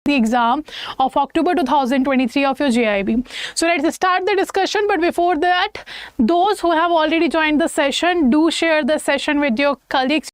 the exam of October 2023 of your JAIIB. So let's start the discussion, but before that, those who have already joined the session, do share the session with your colleagues.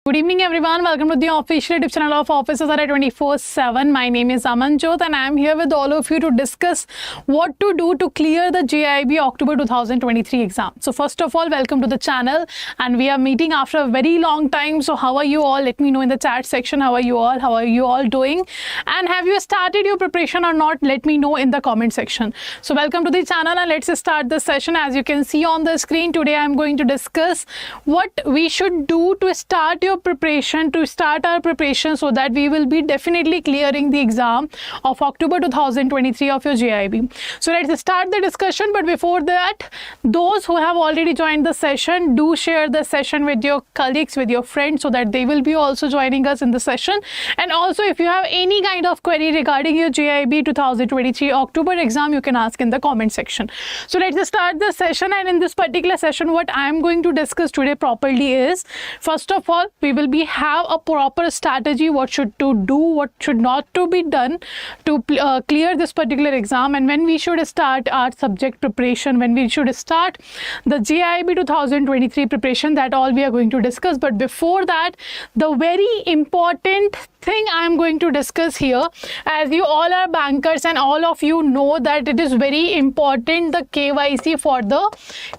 Good evening everyone, welcome to the official YouTube channel of Officers Adda 24/7. My name is Amanjot and I am here with all of you to discuss what to do to clear the JAIIB October 2023 exam. So first of all, welcome to the channel, and we are meeting after a very long time. So how are you all? Let me know in the chat section how are you all doing, and have you started your preparation or not? Let me know in the comment section. So welcome to the channel and let's start the session. As you can see on the screen, today I am going to discuss what we should do to start our preparation so that we will be definitely clearing the exam of October 2023 of your JAIIB. So let's start the discussion, but before that, those who have already joined the session, do share the session with your colleagues, with your friends, so that they will be also joining us in the session. And also, if you have any kind of query regarding your JAIIB 2023 October exam, you can ask in the comment section. So let's start the session, and in this particular session, what I am going to discuss today properly is, first of all, we will have a proper strategy, what should to do, what should not to be done to clear this particular exam, and when we should start our subject preparation, when we should start the JAIIB 2023 preparation. That all we are going to discuss. But before that, the very important thing I am going to discuss here, as you all are bankers and all of you know that it is very important, the KYC for the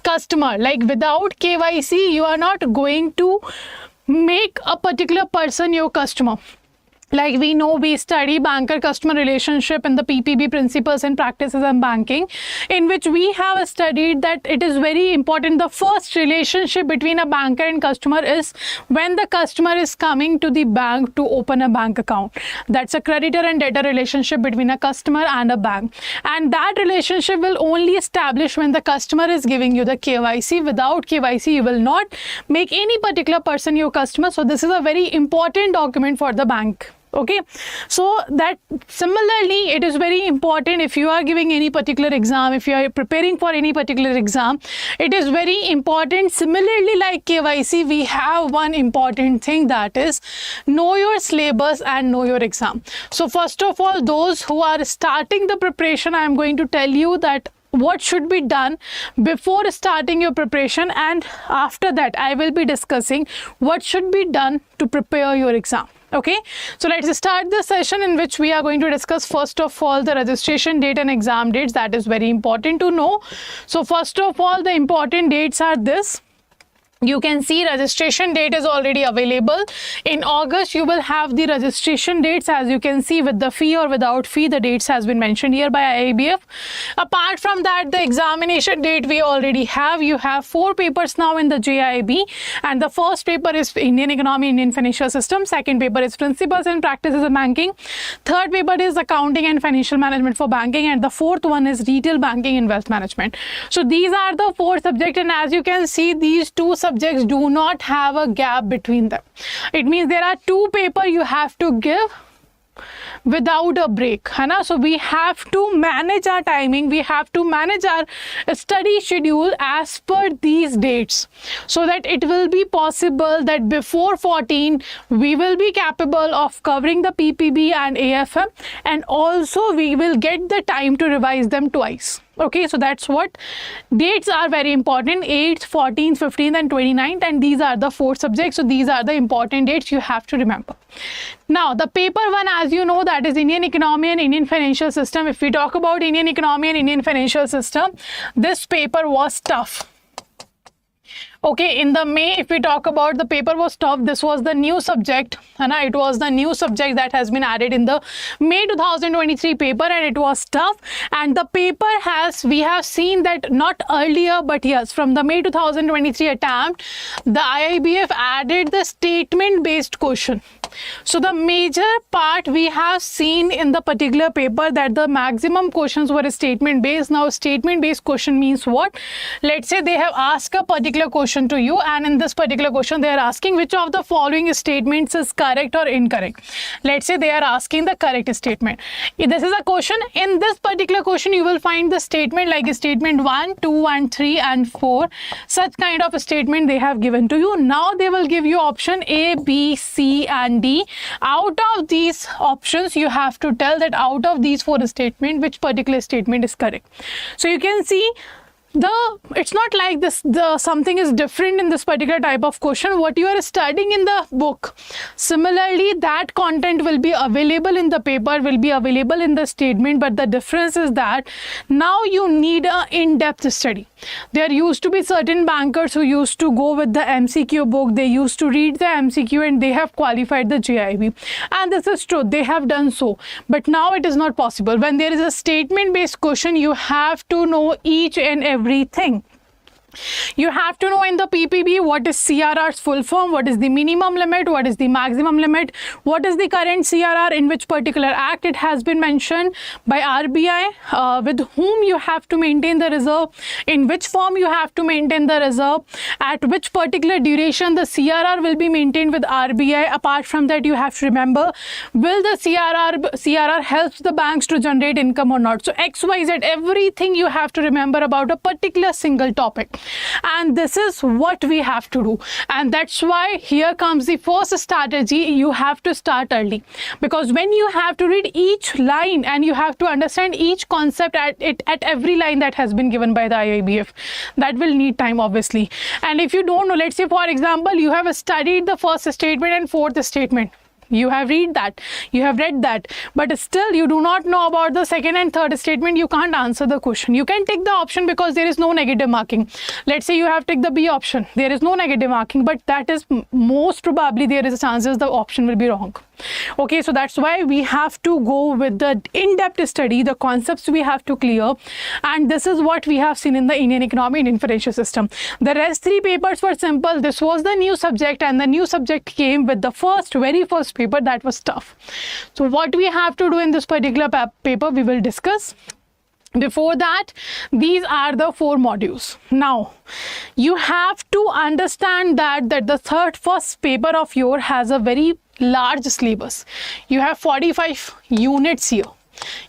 customer. Like without KYC, you are not going to make a particular person your customer. Like we know, we study banker-customer relationship in the PPB, Principles and Practices in Banking, in which we have studied that it is very important. The first relationship between a banker and customer is when the customer is coming to the bank to open a bank account. That's a creditor and debtor relationship between a customer and a bank. And that relationship will only establish when the customer is giving you the KYC. Without KYC, you will not make any particular person your customer. So this is a very important document for the bank. Okay, so that similarly, it is very important if you are giving any particular exam, if you are preparing for any particular exam, it is very important. Similarly, like KYC, we have one important thing, that is know your syllabus and know your exam. So first of all, those who are starting the preparation, I am going to tell you that what should be done before starting your preparation, and after that I will be discussing what should be done to prepare your exam. Okay, so let's start the session, in which we are going to discuss first of all the registration date and exam dates. That is very important to know. So first of all, the important dates are this. You can see registration date is already available. In August, you will have the registration dates, as you can see, with the fee or without fee. The dates has been mentioned here by IABF. Apart from that, the examination date we already have. You have 4 papers now in the JAIIB, and the first paper is Indian Economy, Indian Financial System. Second paper is Principles and Practices of Banking. Third paper is Accounting and Financial Management for Banking, and the fourth one is Retail Banking and Wealth Management. So these are the 4 subjects, and as you can see, these 2 subjects do not have a gap between them. It means there are 2 papers you have to give without a break, है ना? So we have to manage our timing, we have to manage our study schedule as per these dates, so that it will be possible that before 14 we will be capable of covering the PPB and AFM, and also we will get the time to revise them twice. Okay, so that's what dates are very important: 8th, 14th, 15th and 29th, and these are the 4 subjects. So these are the important dates you have to remember. Now the paper 1, as you know, that is Indian Economy and Indian Financial System. If we talk about Indian Economy and Indian Financial System, this paper was tough. Okay, in the May, if we talk about, the paper was tough. This was the new subject, and it was the new subject that has been added in the May 2023 paper, and it was tough. And the paper has, we have seen that not earlier, but yes, from the May 2023 attempt, the IIBF added the statement based question. So the major part we have seen in the particular paper that the maximum questions were statement based. Now statement based question means what? Let's say they have asked a particular question to you, and in this particular question they are asking which of the following statements is correct or incorrect. Let's say they are asking the correct statement. If this is a question, in this particular question you will find the statement like statement 1, 2 and 3 and 4. Such kind of a statement they have given to you. Now they will give you option A, B, C and D. Out of these options you have to tell that out of these 4 statements which particular statement is correct. So you can see it's not like this something is different in this particular type of question. What you are studying in the book, similarly that content will be available in the paper, will be available in the statement, but the difference is that now you need a in-depth study. There used to be certain bankers who used to go with the MCQ book, they used to read the MCQ and they have qualified the JIB, and this is true, they have done so, but now it is not possible. When there is a statement based question, you have to know each and everything. You have to know in the PPB what is CRR's full form, what is the minimum limit, what is the maximum limit, what is the current CRR, in which particular act it has been mentioned by RBI, with whom you have to maintain the reserve, in which form you have to maintain the reserve, at which particular duration the CRR will be maintained with RBI. Apart from that, you have to remember, will the CRR helps the banks to generate income or not. So XYZ, everything you have to remember about a particular single topic. And this is what we have to do, and that's why here comes the first strategy. You have to start early, because when you have to read each line and you have to understand each concept at every line that has been given by the IIBF, that will need time obviously. And if you don't know, let's say for example you have studied the first statement and fourth statement, you have read that, but still you do not know about the second and third statement, you can't answer the question. You can take the option because there is no negative marking. Let's say you have taken the B option, there is no negative marking, but that is most probably there is a chances the option will be wrong. Okay, so that's why we have to go with the in-depth study, the concepts we have to clear, and this is what we have seen in the Indian economy and Indian financial system. The rest 3 papers were simple. This was the new subject, and the new subject came with the very first paper that was tough. So what we have to do in this particular paper we will discuss. Before that, these are the 4 modules. Now you have to understand that the first paper of yours has a very large syllabus. You have 45 units here.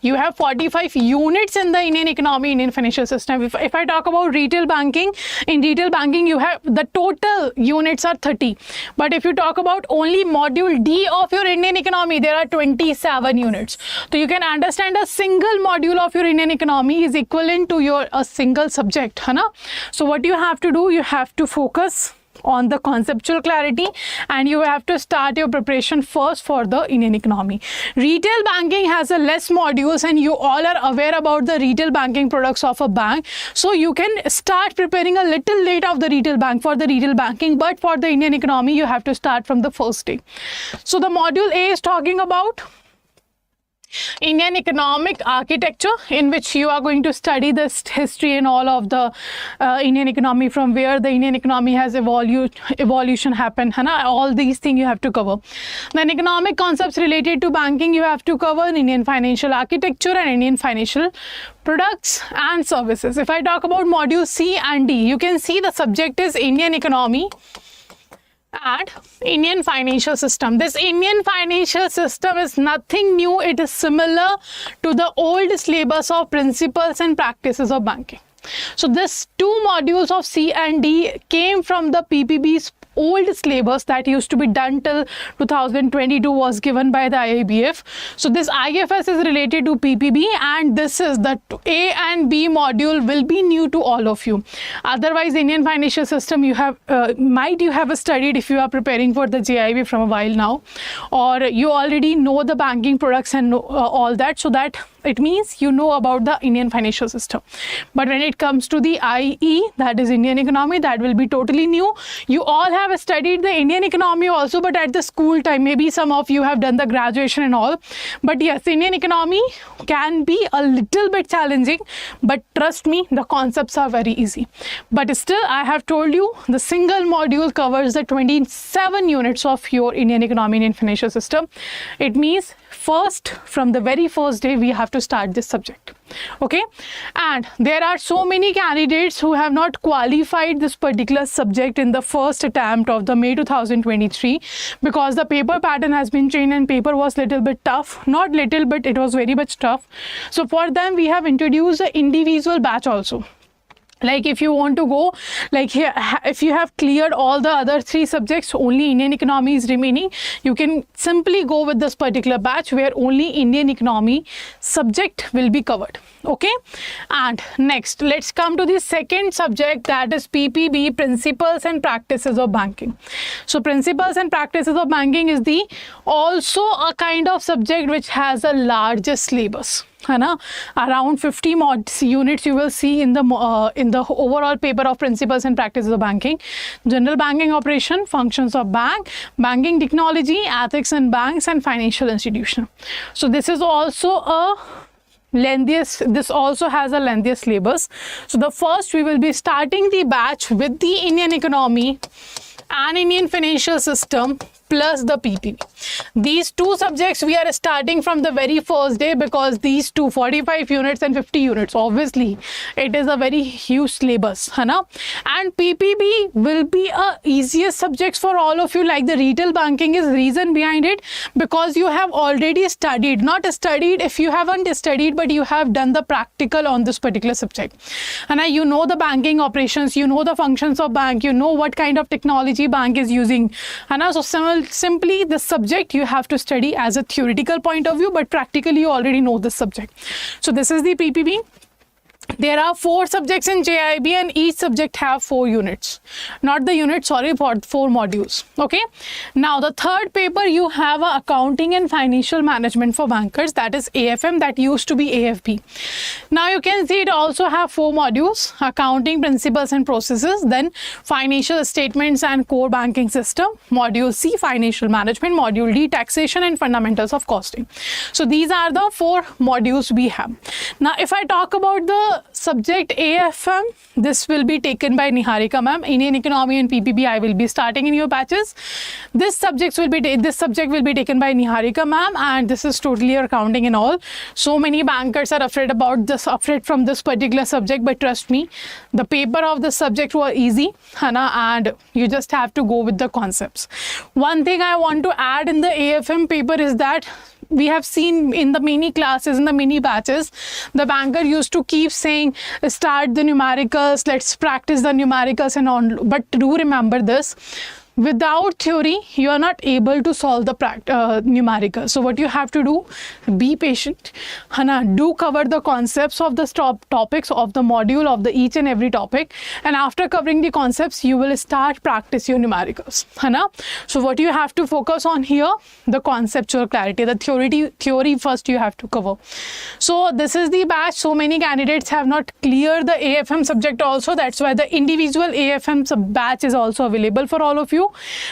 You have 45 units in the Indian economy, Indian financial system. If I talk about retail banking, in retail banking you have the total units are 30. But if you talk about only module D of your Indian economy, there are 27 units. So you can understand a single module of your Indian economy is equivalent to a single subject. Hai na? So what you have to do, you have to focus on the conceptual clarity, and you have to start your preparation first for the Indian economy. Retail banking has a less modules, and you all are aware about the retail banking products of a bank, so you can start preparing a little late of the retail bank for the retail banking, but for the Indian economy you have to start from the first day. So the module A is talking about Indian economic architecture, in which you are going to study this history and all of the Indian economy, from where the Indian economy has evolution happened, all these things you have to cover. Then economic concepts related to banking you have to cover, Indian financial architecture and Indian financial products and services. If I talk about module C and D, you can see the subject is Indian economy and Indian financial system. This Indian financial system is nothing new. It is similar to the old syllabus of principles and practices of banking. So this 2 modules of C and D came from the PPB's old syllabus that used to be done till 2022 was given by the IIBF. So this IFS is related to PPB, and this is the A and B module will be new to all of you. Otherwise, Indian financial system you have studied if you are preparing for the JIB from a while now, or you already know the banking products and all that, so that it means you know about the Indian financial system. But when it comes to the IE, that is Indian economy, that will be totally new. You all have have studied the Indian economy also, but at the school time. Maybe some of you have done the graduation and all. But yes, Indian economy can be a little bit challenging, but trust me, the concepts are very easy. But still, I have told you, the single module covers the 27 units of your Indian economy and financial system. It means from the very first day, we have to start this subject. Okay, and there are so many candidates who have not qualified this particular subject in the first attempt of the May 2023 because the paper pattern has been changed and paper was little bit tough. Not little bit, it was very much tough. So for them, we have introduced an individual batch also. Like if you want to go, like here, if you have cleared all the other 3 subjects, only Indian economy is remaining, you can simply go with this particular batch where only Indian economy subject will be covered. Okay, and next let's come to the second subject, that is PPB, Principles and Practices of Banking. So Principles and Practices of Banking is the also a kind of subject which has the largest syllabus. Around 50 units you will see in the overall paper of Principles and Practices of Banking. General banking operation, functions of bank, banking technology, ethics in banks, and financial institution. So this is also a this also has a lengthiest syllabus. So the first we will be starting the batch with the Indian economy and Indian financial system plus the PPB. These 2 subjects we are starting from the very first day because these 2, 45 units and 50 units, obviously it is a very huge syllabus, and PPB will be a easiest subjects for all of you. Like the retail banking is reason behind it because you have already studied, not studied if you haven't studied, but you have done the practical on this particular subject, and you know the banking operations, you know the functions of bank, you know what kind of technology bank is using, so simply this subject you have to study as a theoretical point of view, but practically you already know this subject. So this is the PPB. There are 4 subjects in JAIIB and each subject have 4 units. Not the units, sorry, for 4 modules. Okay. Now the third paper you have a accounting and financial management for bankers, that is AFM, that used to be AFB. Now you can see it also have 4 modules: accounting, principles and processes, then financial statements and core banking system, module C, financial management, module D, taxation and fundamentals of costing. So these are the 4 modules we have. Now if I talk about the subject AFM, this will be taken by Niharika ma'am. Indian economy and PPB I will be starting in your batches. This subject will be taken by Niharika ma'am, and this is totally accounting and all. So many bankers are afraid from this particular subject, but trust me, the paper of the subject was easy, and you just have to go with the concepts. One thing I want to add in the AFM paper is that we have seen in the mini classes, in the mini batches, the banker used to keep saying, start the numericals, let's practice the numericals and on. But do remember this, without theory, you are not able to solve the numerical. So what you have to do, be patient, do cover the concepts of the topics of the module of the each and every topic, and after covering the concepts, you will start practice your numericals. So what you have to focus on here, the conceptual clarity, the theory first you have to cover. So this is the batch. So many candidates have not cleared the AFM subject also. That's why the individual AFM batch is also available for all of you.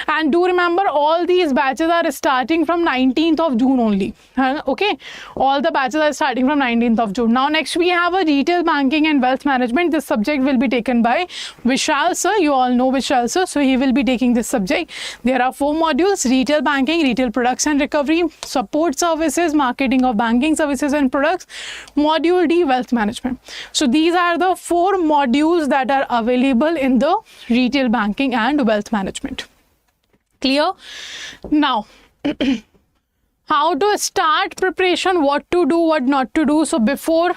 And do remember, all these batches are starting from 19th of June only. Okay, all the batches are starting from 19th of June. Now next we have a retail banking and wealth management. This subject will be taken by Vishal sir. You all know Vishal sir, so he will be taking this subject. There are 4 modules: retail banking, retail products and recovery, support services, marketing of banking services and products, module D, wealth management. So these are the 4 modules that are available in the retail banking and wealth management. Clear? Now how to start preparation, what to do, what not to do. So before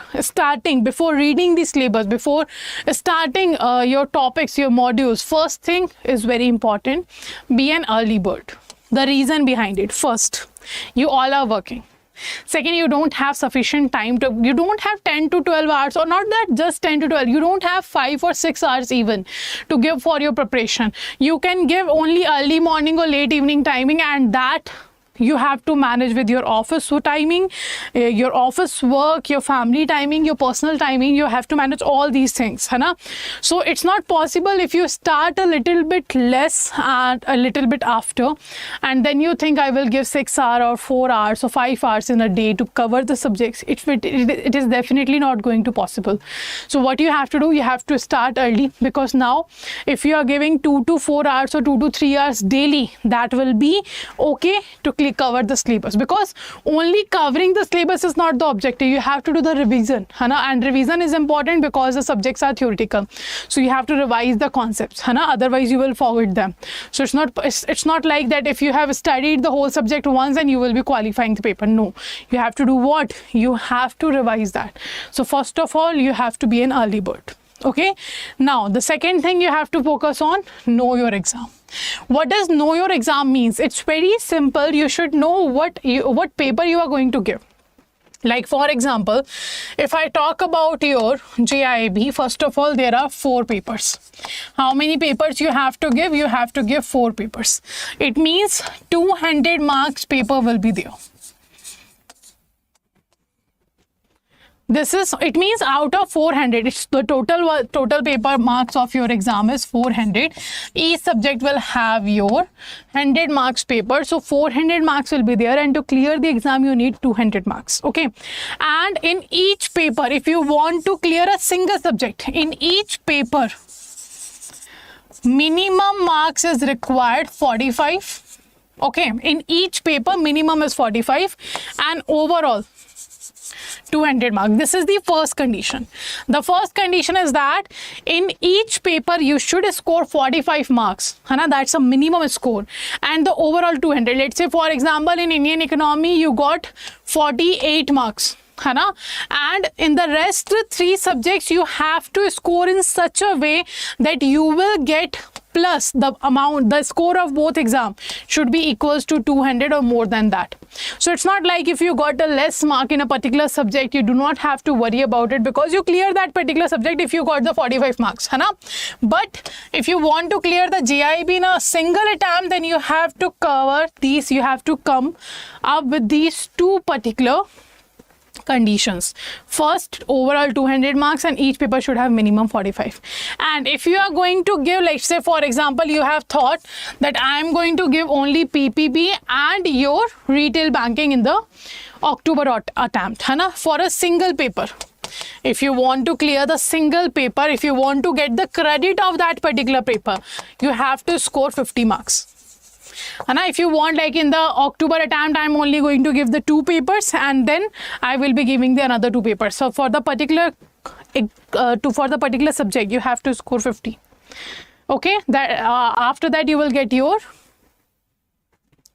reading the syllabus, before starting your topics, your modules, first thing is very important: be an early bird. The reason behind it: first, you all are working. Second, you don't have sufficient time to, you don't have 10 to 12 hours, or not that just 10 to 12, you don't have 5 or 6 hours even to give for your preparation. You can give only early morning or late evening timing, and that you have to manage with your office timing, your office work, your family timing, your personal timing. You have to manage all these things, है ना? So it's not possible if you start a little bit less and a little bit after, and then you think I will give 6 hours or 4 hours or 5 hours in a day to cover the subjects. It is definitely not going to possible. So what you have to do, you have to start early, because now if you are giving 2 to 4 hours or 2 to 3 hours daily, that will be okay to cover the syllabus, because only covering the syllabus is not the objective. You have to do the revision, है ना? And revision is important because the subjects are theoretical, so you have to revise the concepts, है ना? Otherwise you will forget them. So it's not like that if you have studied the whole subject once and you will be qualifying the paper. No, you have to do what? You have to revise that. So first of all, you have to be an early bird. Okay, now the second thing you have to focus on, know your exam. What does know your exam means? It's very simple. You should know what paper you are going to give. Like for example, if I talk about your JAIIB, first of all, there are 4 papers. How many papers you have to give? You have to give 4 papers. It means 200 marks paper will be there. It means out of 400, it's the total paper marks of your exam is 400. Each subject will have your 100 marks paper. So 400 marks will be there, and to clear the exam, you need 200 marks. Okay. And in each paper, if you want to clear a single subject, in each paper, minimum marks is required 45. Okay. In each paper, minimum is 45, and overall 200 marks. This is the first condition. The first condition is that in each paper you should score 45 marks. That's a minimum score. And the overall 200. Let's say for example in Indian economy you got 48 marks. And in the rest 3 subjects you have to score in such a way that you will get plus the score of both exam should be equals to 200 or more than that. So it's not like if you got a less mark in a particular subject, you do not have to worry about it, because you clear that particular subject if you got the 45 marks. But if you want to clear the JAIIB in a single attempt, then you have to cover these, you have to come up with these 2 particular conditions. First, overall 200 marks, and each paper should have minimum 45. And if you are going to give, let's say for example, you have thought that I am going to give only PPB and your retail banking in the October attempt, for a single paper. If you want to clear the single paper, if you want to get the credit of that particular paper, you have to score 50 marks. And if you want, like in the October attempt, I'm only going to give the 2 papers, and then I will be giving the another 2 papers. So for the particular subject, you have to score 50. Okay, that after that you will get your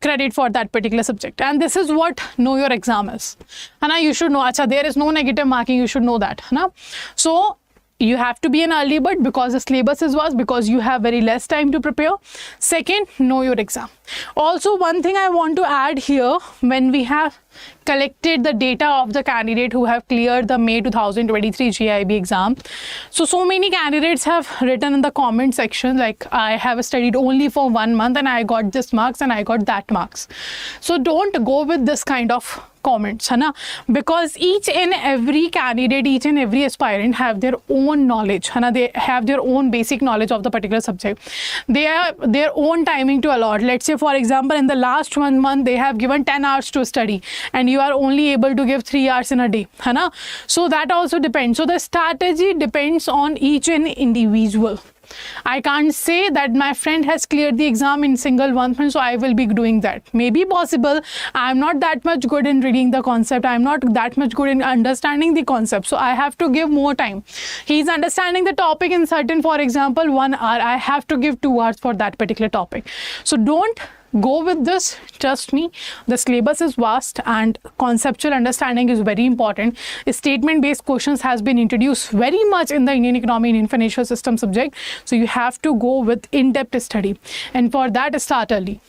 credit for that particular subject. And this is what know your exam is. You should know. There is no negative marking. You should know that. So you have to be an early bird because the syllabus is vast, because you have very less time to prepare. Second, know your exam. Also, one thing I want to add here, when we have collected the data of the candidate who have cleared the May 2023 JAIIB exam, so many candidates have written in the comment section like, I have studied only for 1 month and I got this marks and I got that marks. So don't go with this kind of comments, because each and every candidate, each and every aspirant have their own knowledge, they have their own basic knowledge of the particular subject. They have their own timing to allot. Let's say for example in the last 1 month they have given 10 hours to study, and you are only able to give 3 hours in a day, so that also depends. So the strategy depends on each and individual. I can't say that my friend has cleared the exam in single 1 month, so I will be doing that. Maybe possible. I'm not that much good in reading the concept. I'm not that much good in understanding the concept. So I have to give more time. He's understanding the topic in certain, for example, 1 hour. I have to give 2 hours for that particular topic. So don't go with this. Trust me, the syllabus is vast and conceptual understanding is very important. Statement based questions has been introduced very much in the Indian economy and Indian financial system subject, so you have to go with in-depth study, and for that start early.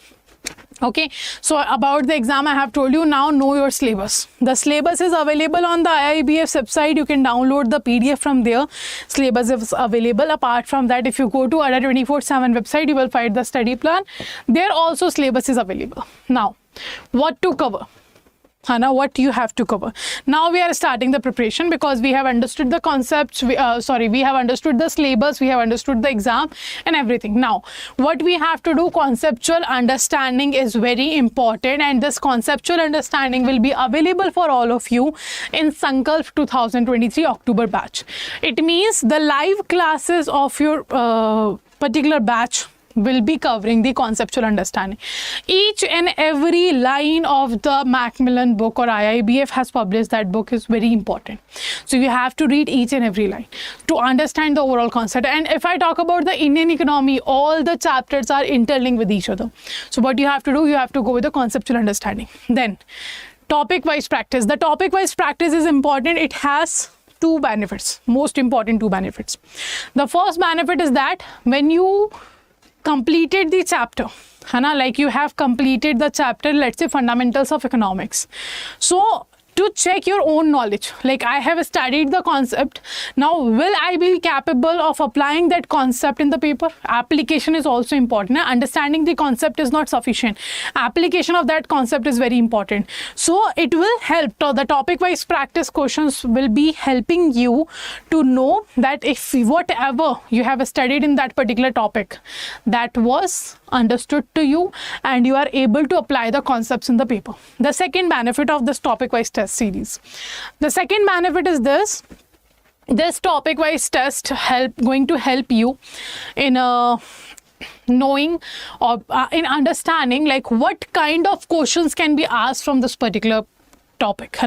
Okay, so about the exam I have told you. Now know your syllabus. The syllabus is available on the IIBF website. You can download the PDF from there. Syllabus is available. Apart from that, if you go to Adda 24/7 website, you will find the study plan. There also syllabus is available. Now what to cover. What you have to cover. Now we are starting the preparation because we have understood the concepts, we have understood the syllabus, we have understood the exam and everything. Now what we have to do, conceptual understanding is very important, and this conceptual understanding will be available for all of you in Sankalp 2023 October batch. It means the live classes of your particular batch will be covering the conceptual understanding. Each and every line of the Macmillan book or IIBF has published that book is very important. So you have to read each and every line to understand the overall concept. And if I talk about the Indian economy, all the chapters are interlinked with each other. So what you have to do, you have to go with the conceptual understanding. Then topic wise practice. The topic wise practice is important. It has two benefits, most important two benefits. The first benefit is that when you completed the chapter, like you have completed the chapter, let's say fundamentals of economics, so to check your own knowledge, like I have studied the concept, now will I be capable of applying that concept in the paper? Application is also important. Understanding the concept is not sufficient, application of that concept is very important. So it will help, the topic wise practice questions will be helping you to know that if whatever you have studied in that particular topic, that was understood to you and you are able to apply the concepts in the paper. The second benefit of this topic wise test series, the second benefit is this topic wise test going to help you in knowing or in understanding like what kind of questions can be asked from this particular topic.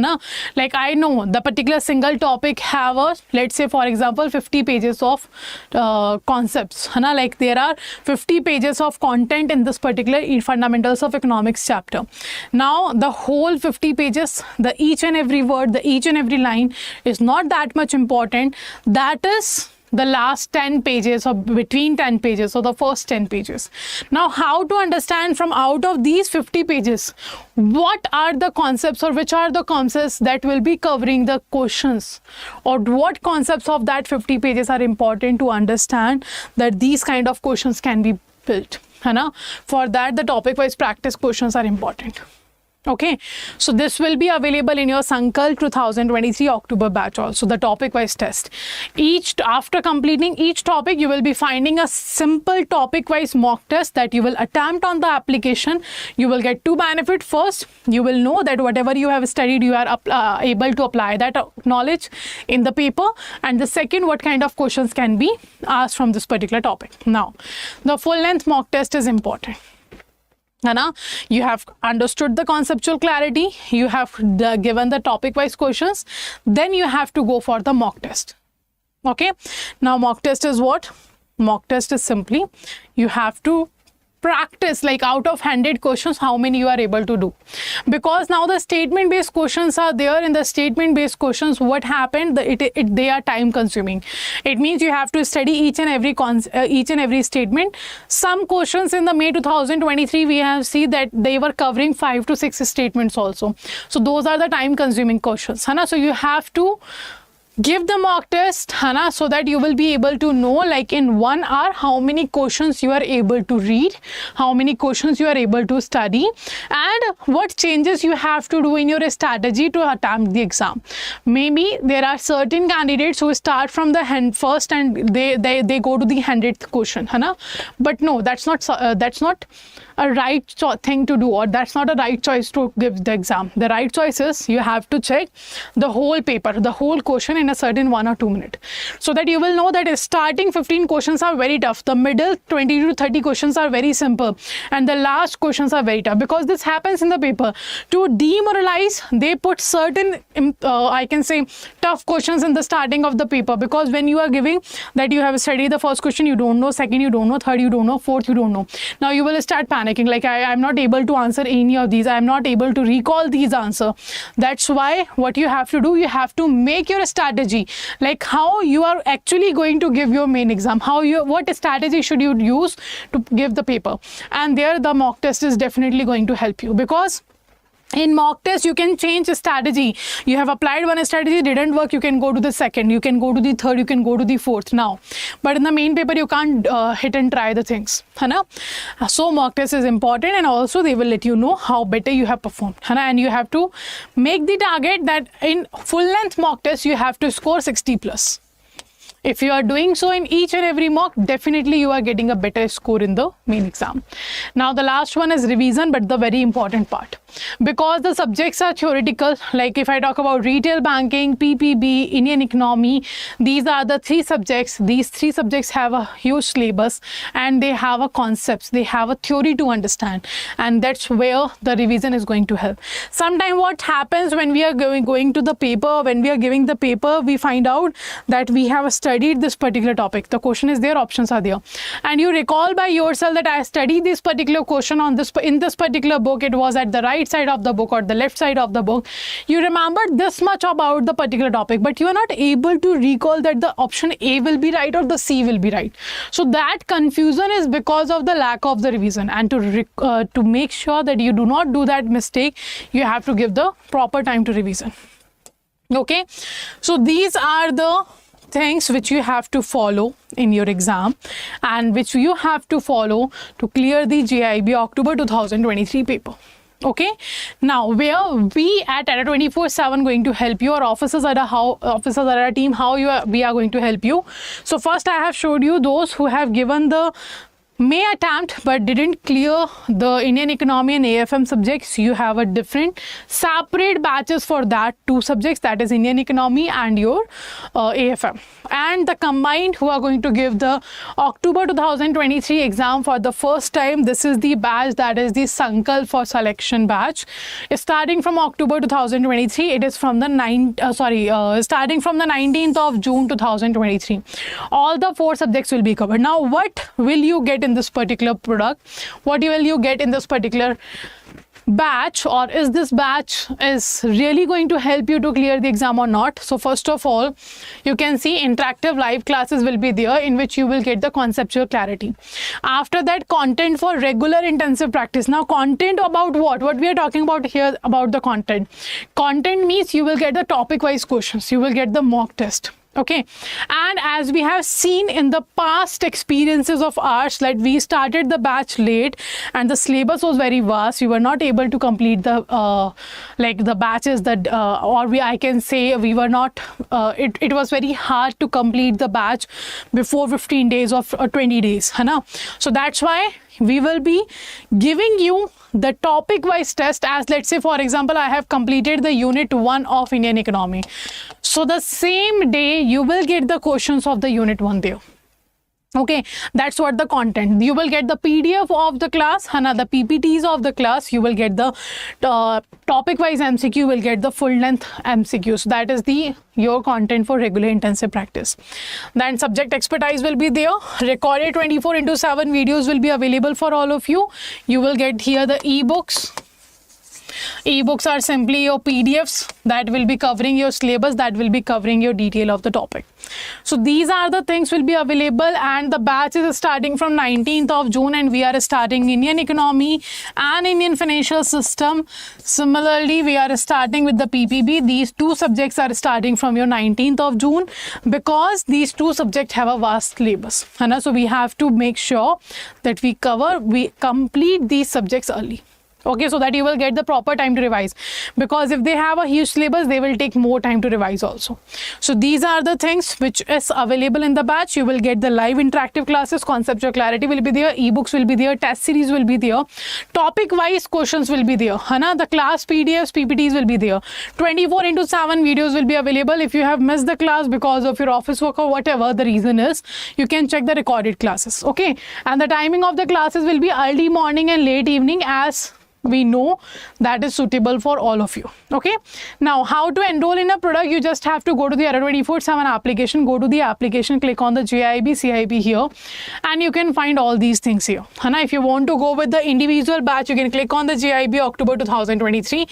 Like I know the particular single topic have a, let's say for example 50 pages of concepts. Like there are 50 pages of content in this particular fundamentals of economics chapter. Now the whole 50 pages, the each and every word, the each and every line is not that much important. That is the last 10 pages or between 10 pages or the first 10 pages. Now how to understand from out of these 50 pages what are the concepts or which are the concepts that will be covering the questions, or what concepts of that 50 pages are important to understand that these kind of questions can be built. For that the topic wise practice questions are important. Okay, so this will be available in your Sankalp 2023 October batch also, the topic wise test. After completing each topic, you will be finding a simple topic wise mock test that you will attempt on the application. You will get two benefits. First, you will know that whatever you have studied, you are able to apply that knowledge in the paper. And the second, what kind of questions can be asked from this particular topic. Now, the full length mock test is important. You have understood the conceptual clarity, you have given the topic wise questions, then you have to go for the mock test. Okay, now mock test is what? Mock test is simply you have to practice like out of 100 questions how many you are able to do, because now the statement based questions are there. In the statement based questions, what happened, they are time consuming. It means you have to study each and every statement. Some questions in the May 2023 we have seen that they were covering 5 to 6 statements also, so those are the time consuming questions. So you have to give the mock test so that you will be able to know like in 1 hour how many questions you are able to read, how many questions you are able to study, and what changes you have to do in your strategy to attempt the exam. Maybe there are certain candidates who start from the first and they go to the 100th question, but no, that's not a right thing to do, or that's not a right choice to give the exam. The right choice is you have to check the whole paper, the whole question in a certain 1 or 2 minutes, so that you will know that starting 15 questions are very tough, the middle 20 to 30 questions are very simple, and the last questions are very tough. Because this happens in the paper, to demoralize, they put certain I can say tough questions in the starting of the paper, because when you are giving that you have studied the first question, you don't know, second you don't know, third you don't know, fourth you don't know, now you will start panicking like I'm not able to answer any of these, I'm not able to recall these answers. That's why what you have to do, you have to make your strategy like how you are actually going to give your main exam, what strategy should you use to give the paper, and there the mock test is definitely going to help you. Because In mock test, you can change strategy. You have applied one strategy, didn't work, you can go to the second, you can go to the third, you can go to the fourth now. But in the main paper, you can't hit and try the things. So mock test is important, and also they will let you know how better you have performed. And you have to make the target that in full length mock test, you have to score 60 plus. If you are doing so in each and every mock, definitely you are getting a better score in the main exam. Now the last one is revision, but the very important part. Because the subjects are theoretical, like if I talk about retail banking, PPB, Indian economy, these are the three subjects. These three subjects have a huge syllabus and they have a concepts, they have a theory to understand, and that's where the revision is going to help. Sometimes what happens when we are going to the paper, when we are giving the paper, we find out that we have studied this particular topic. The question is there, options are there, and you recall by yourself that I studied this particular question on this in this particular book. It was at the right side of the book or the left side of the book. You remember this much about the particular topic, but you are not able to recall that the option A will be right or the C will be right. So that confusion is because of the lack of the revision, and to make sure that you do not do that mistake, you have to give the proper time to revision. Okay, so these are the things which you have to follow in your exam and which you have to follow to clear the JAIIB October 2023 paper. Okay, now where we at Adda 24/7 going to help you, or officers at our team, we are going to help you. So first I have showed you those who have given the may attempt but didn't clear the Indian economy and AFM subjects. You have a different separate batches for that two subjects, that is Indian economy and your AFM. And the combined who are going to give the October 2023 exam for the first time, this is the batch that is the Sankalp for selection batch. Starting from October 2023, it is from the starting from the 19th of June 2023. All the four subjects will be covered. Now what will you get in this particular product? What will you get in this particular batch, or is this batch is really going to help you to clear the exam or not? So first of all, you can see interactive live classes will be there in which you will get the conceptual clarity. After that, content for regular intensive practice. Now content about what we are talking about here, about the content means you will get the topic wise questions, you will get the mock test. Okay, and as we have seen in the past experiences of ours, that we started the batch late and the syllabus was very vast, we were not able to complete the the batches that I can say we were not it was very hard to complete the batch before 15 days or 20 days, so that's why we will be giving you the topic wise test. As let's say for example, I have completed the unit 1 of Indian economy, so the same day you will get the questions of the unit 1 there. Okay, that's what the content. You will get the PDF of the class, the PPTs of the class, you will get the topic wise MCQ, you will get the full length MCQs. That is your content for regular intensive practice. Then subject expertise will be there. Recorded 24/7 videos will be available for all of you. You will get here the ebooks. Ebooks are simply your PDFs that will be covering your syllabus, that will be covering your detail of the topic. So these are the things will be available, and the batch is starting from 19th of June and we are starting Indian economy and Indian financial system. Similarly, we are starting with the PPB. These two subjects are starting from your 19th of June because these two subjects have a vast syllabus. So we have to make sure that we complete these subjects early. Okay, so that you will get the proper time to revise, because if they have a huge syllabus, they will take more time to revise also. So these are the things which is available in the batch. You will get the live interactive classes, conceptual clarity will be there, ebooks will be there, test series will be there, topic wise questions will be there, the class PDFs, PPTs will be there, 24/7 videos will be available. If you have missed the class because of your office work or whatever the reason is, you can check the recorded classes. Okay, and the timing of the classes will be early morning and late evening, as we know that is suitable for all of you. Okay, now how to enroll in a product? You just have to go to the Adda 24/7 application, go to the application, click on the JAIIB CIB here, and you can find all these things here. If you want to go with the individual batch, you can click on the JAIIB October 2023.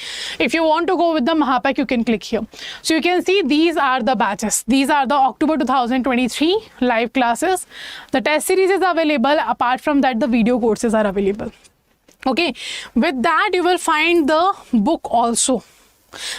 If you want to go with the Mahapak, you can click here. So you can see these are the batches. These are the October 2023 live classes. The test series is available. Apart from that, the video courses are available. Okay, with that you will find the book also.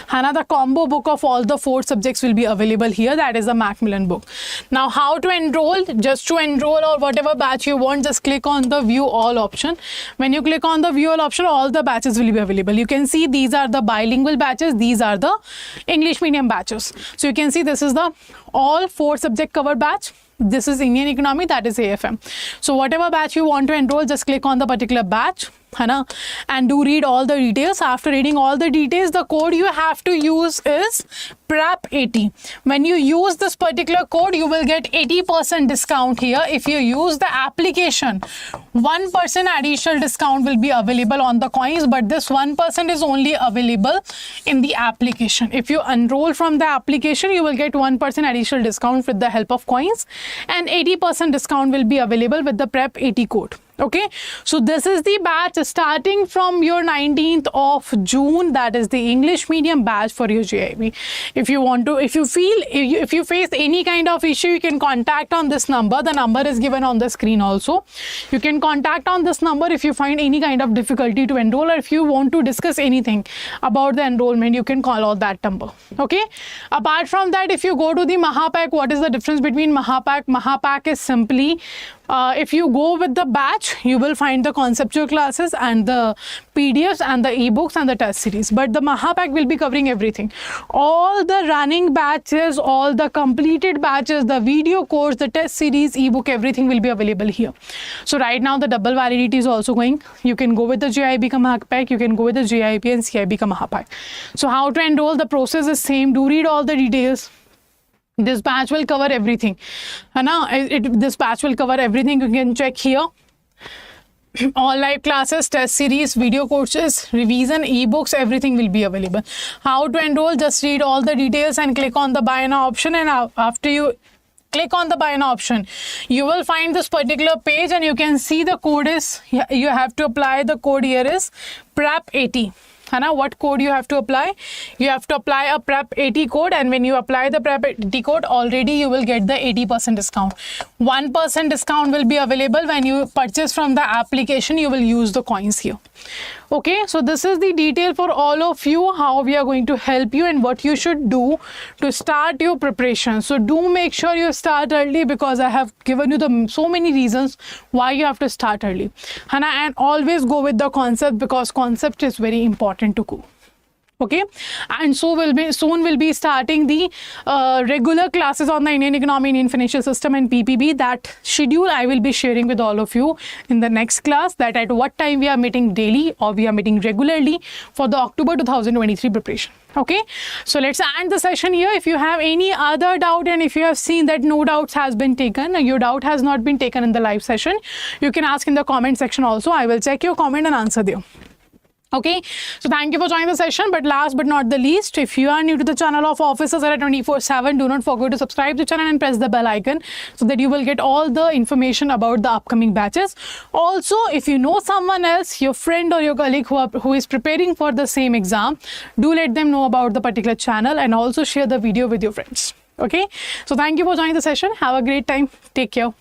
Hana, the combo book of all the 4 subjects will be available here. That is the Macmillan book. Now, how to enroll? Just to enroll or whatever batch you want, just click on the view all option. When you click on the view all option, all the batches will be available. You can see these are the bilingual batches. These are the English medium batches. So you can see this is the all 4 subject cover batch. This is Indian economy, that is AFM. So whatever batch you want to enroll, just click on the particular batch, and do read all the details. After reading all the details, the code you have to use is PREP80. When you use this particular code, you will get 80% discount here. If you use the application, 1% additional discount will be available on the coins, but this 1% is only available in the application. If you enroll from the application, you will get 1% additional discount with the help of coins, and 80% discount will be available with the PREP80 code. Okay, so this is the batch starting from your 19th of June. That is the English medium batch for your JAIIB. If you want to, if you face any kind of issue, you can contact on this number. The number is given on the screen also. You can contact on this number if you find any kind of difficulty to enroll, or if you want to discuss anything about the enrollment, you can call out that number. Okay, apart from that, if you go to the Mahapack, what is the difference between Mahapack? Mahapack is simply if you go with the batch, you will find the conceptual classes and the PDFs and the ebooks and the test series. But the Mahapack will be covering everything. All the running batches, all the completed batches, the video course, the test series, ebook, everything will be available here. So right now the double validity is also going. You can go with the JAIIB ka Mahapack, you can go with the JIIB and CIB ka Mahapack. So how to enroll? The process is same. Do read all the details. This batch will cover everything. This batch will cover everything. You can check here. All live classes, test series, video courses, revision, ebooks, everything will be available. How to enroll? Just read all the details and click on the buy now option. And after you click on the buy now option, you will find this particular page, and you can see the code is, you have to apply the code here is PREP80. What code you have to apply? You have to apply a PREP80 code, and when you apply the PREP80 code, already you will get the 80% discount. 1% discount will be available when you purchase from the application. You will use the coins here. Okay, so this is the detail for all of you, how we are going to help you and what you should do to start your preparation. So do make sure you start early, because I have given you so many reasons why you have to start early. And always go with the concept, because concept is very important to go. Okay, and so soon we'll be starting the regular classes on the Indian economy, Indian financial system and PPB. That schedule I will be sharing with all of you in the next class, that at what time we are meeting daily or we are meeting regularly for the October 2023 preparation. Okay, so let's end the session here. If you have any other doubt, and if you have seen that no doubts has been taken, your doubt has not been taken in the live session, you can ask in the comment section also. I will check your comment and answer there. Okay, so thank you for joining the session. But last but not the least, if you are new to the channel of Officers Adda 24/7, do not forget to subscribe to the channel and press the bell icon, so that you will get all the information about the upcoming batches. Also, if you know someone else, your friend or your colleague who is preparing for the same exam, do let them know about the particular channel, and also share the video with your friends. Okay, so thank you for joining the session. Have a great time. Take care.